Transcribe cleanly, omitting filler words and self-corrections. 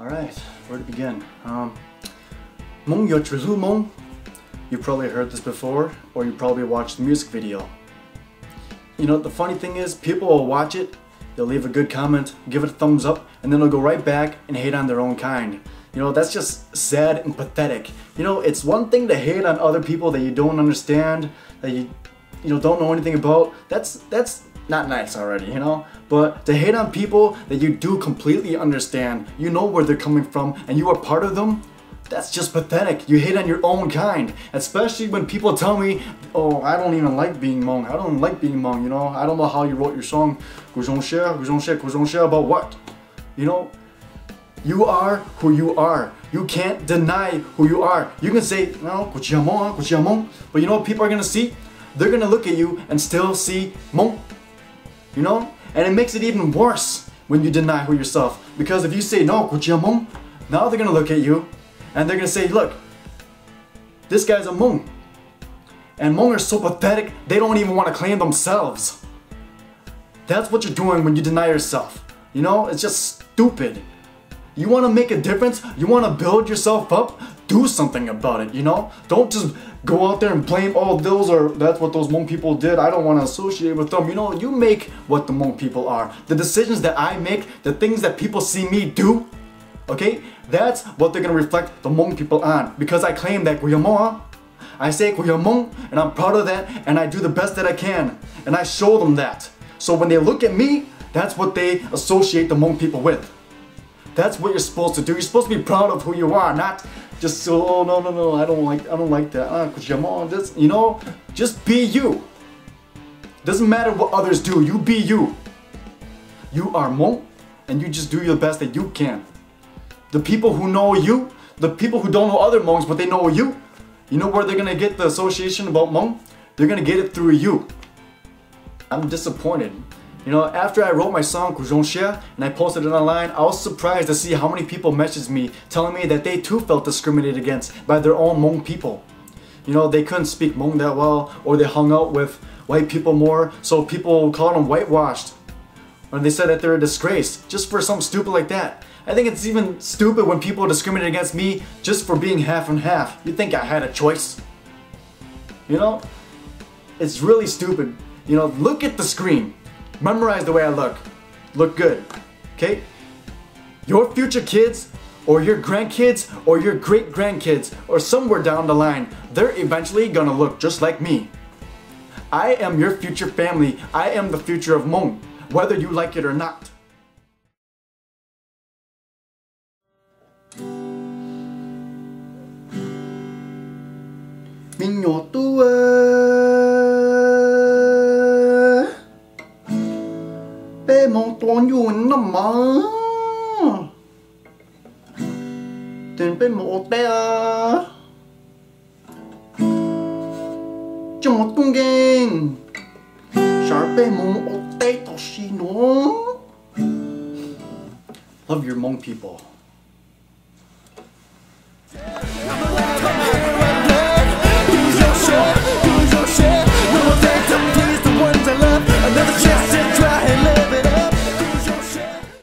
Alright, where to begin? Mong yo trizu mong. You probably heard this before, or you probably watched the music video. You know, the funny thing is, people will watch it, they'll leave a good comment, give it a thumbs up, and then they'll go right back and hate on their own kind. You know, that's just sad and pathetic. You know, it's one thing to hate on other people that you don't understand, that you don't know anything about. That's not nice already, you know? But to hate on people that you do completely understand, you know where they're coming from, and you are part of them, that's just pathetic. You hate on your own kind. Especially when people tell me, oh, I don't even like being Hmong. I don't like being Hmong, you know? I don't know how you wrote your song. About what? You know? You are who you are. You can't deny who you are. You can say, no, but you know what people are gonna see? They're gonna look at you and still see Hmong. You know? And it makes it even worse when you deny who yourself. Because if you say, no, Hmong, now they're gonna look at you and they're gonna say, look, this guy's a Hmong. And Hmong are so pathetic, they don't even want to claim themselves. That's what you're doing when you deny yourself. You know? It's just stupid. You want to make a difference? You want to build yourself up? Do something about it, you know? Don't just go out there and blame, oh, that's what those Hmong people did. I don't want to associate with them. You know, you make what the Hmong people are. The decisions that I make, the things that people see me do, okay? That's what they're going to reflect the Hmong people on. Because I claim that I say Hmong, and I'm proud of that, and I do the best that I can. And I show them that. So when they look at me, that's what they associate the Hmong people with. That's what you're supposed to do. You're supposed to be proud of who you are, not just so, oh no, I don't like that. You know, just be you. Doesn't matter what others do, you be you. You are Hmong, and you just do your best that you can. The people who know you, the people who don't know other Hmongs but they know you, you know where they're gonna get the association about Hmong? They're gonna get it through you. I'm disappointed. You know, after I wrote my song and I posted it online, I was surprised to see how many people messaged me telling me that they too felt discriminated against by their own Hmong people. You know, they couldn't speak Hmong that well, or they hung out with white people more, so people called them whitewashed. Or they said that they're a disgrace, just for something stupid like that. I think it's even stupid when people discriminate against me just for being half and half. You think I had a choice? You know? It's really stupid. You know, look at the screen. Memorize the way I look. Look good. Okay? Your future kids, or your grandkids, or your great-grandkids, or somewhere down the line, they're eventually gonna look just like me. I am your future family. I am the future of Hmong, whether you like it or not. Bé mong tuôn yu nằm mơ Tên bé mộ bé Cho một tung ghen Sharp bé mong ô tê tỏ xì nó. Love your Hmong people.